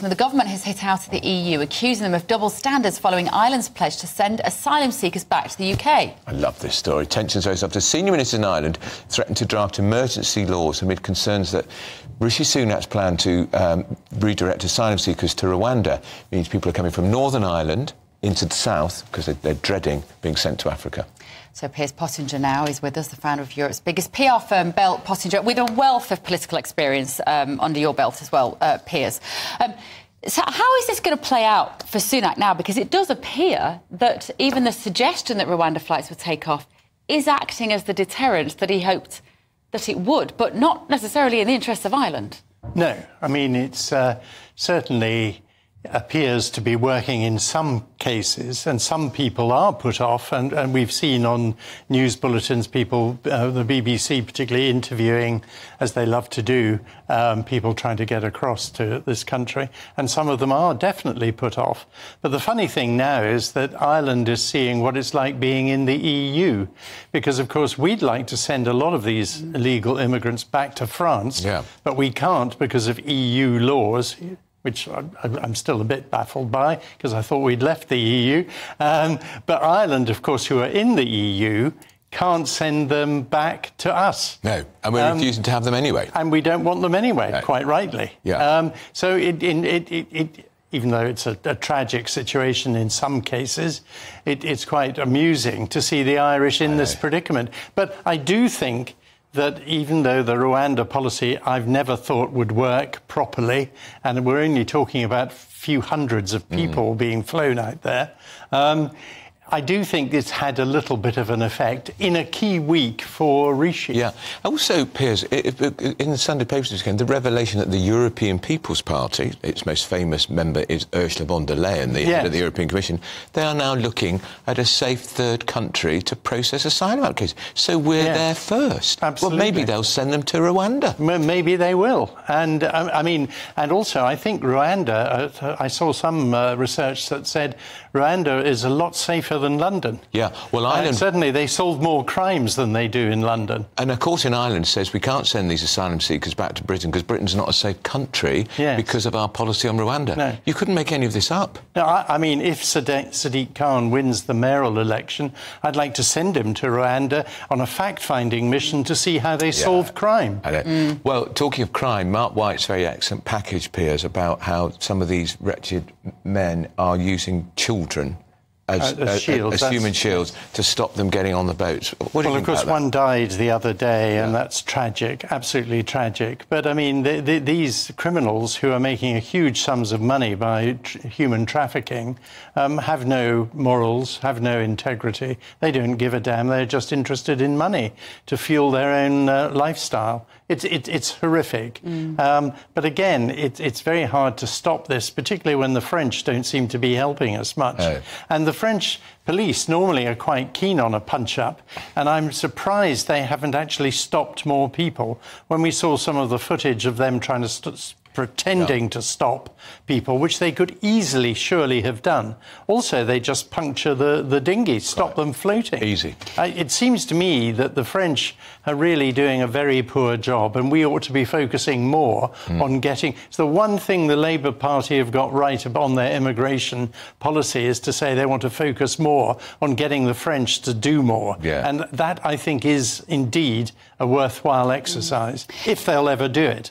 Now, the government has hit out at the EU, accusing them of double standards following Ireland's pledge to send asylum seekers back to the UK. I love this story. Tensions rose after senior ministers in Ireland threatened to draft emergency laws amid concerns that Rishi Sunak's plan to redirect asylum seekers to Rwanda means people are coming from Northern Ireland into the south because they're dreading being sent to Africa. So Piers Pottinger now is with us, the founder of Europe's biggest PR firm, Pottinger, with a wealth of political experience under your belt as well, Piers. So how is this going to play out for Sunak now? Because it does appear that even the suggestion that Rwanda flights would take off is acting as the deterrent that he hoped that it would, but not necessarily in the interests of Ireland. No, I mean, it's certainly appears to be working in some cases, and some people are put off, and we've seen on news bulletins people, the BBC particularly, interviewing, as they love to do, people trying to get across to this country, and some of them are definitely put off. But the funny thing now is that Ireland is seeing what it's like being in the EU, because of course we'd like to send a lot of these illegal immigrants back to France, but we can't because of EU laws, which I'm still a bit baffled by, because I thought we'd left the EU. But Ireland, of course, who are in the EU, can't send them back to us. No, and we're refusing to have them anyway. And we don't want them anyway, quite rightly. So even though it's a tragic situation in some cases, it's quite amusing to see the Irish in this predicament. But I do think that even though the Rwanda policy I've never thought would work properly, and we're only talking about a few hundreds of people being flown out there, I do think it's had a little bit of an effect in a key week for Rishi. Yeah. Also, Piers, in the Sunday papers this weekend, the revelation that the European People's Party, its most famous member is Ursula von der Leyen, the head of the European Commission, they are now looking at a safe third country to process asylum applications. So we're there first. Absolutely. Well, maybe they'll send them to Rwanda. Maybe they will. And, I mean, and also I think Rwanda, I saw some research that said Rwanda is a lot safer than London. Yeah, well, Ireland... certainly they solve more crimes than they do in London. And, of course, in Ireland says we can't send these asylum seekers back to Britain because Britain's not a safe country because of our policy on Rwanda. No. You couldn't make any of this up. No, I mean, if Sadiq Khan wins the mayoral election, I'd like to send him to Rwanda on a fact-finding mission to see how they solve crime. Well, talking of crime, Mark White's very excellent package, Piers, about how some of these wretched men are using children as human shields to stop them getting on the boats. What do you think about that? Well, of course, one died the other day, and that's tragic, absolutely tragic. But, I mean, these criminals who are making huge sums of money by human trafficking have no morals, have no integrity. They don't give a damn. They're just interested in money to fuel their own lifestyle. It's horrific. But again, it's very hard to stop this, particularly when the French don't seem to be helping us much. And the French police normally are quite keen on a punch-up, and I'm surprised they haven't actually stopped more people. When we saw some of the footage of them trying to pretending to stop people, which they could easily, surely have done. Also, they just puncture the dinghy, stop them floating. Easy. It seems to me that the French are really doing a very poor job, and we ought to be focusing more on getting... It's the one thing the Labour Party have got right on their immigration policy is to say they want to focus more on getting the French to do more. And that, I think, is indeed a worthwhile exercise, if they'll ever do it.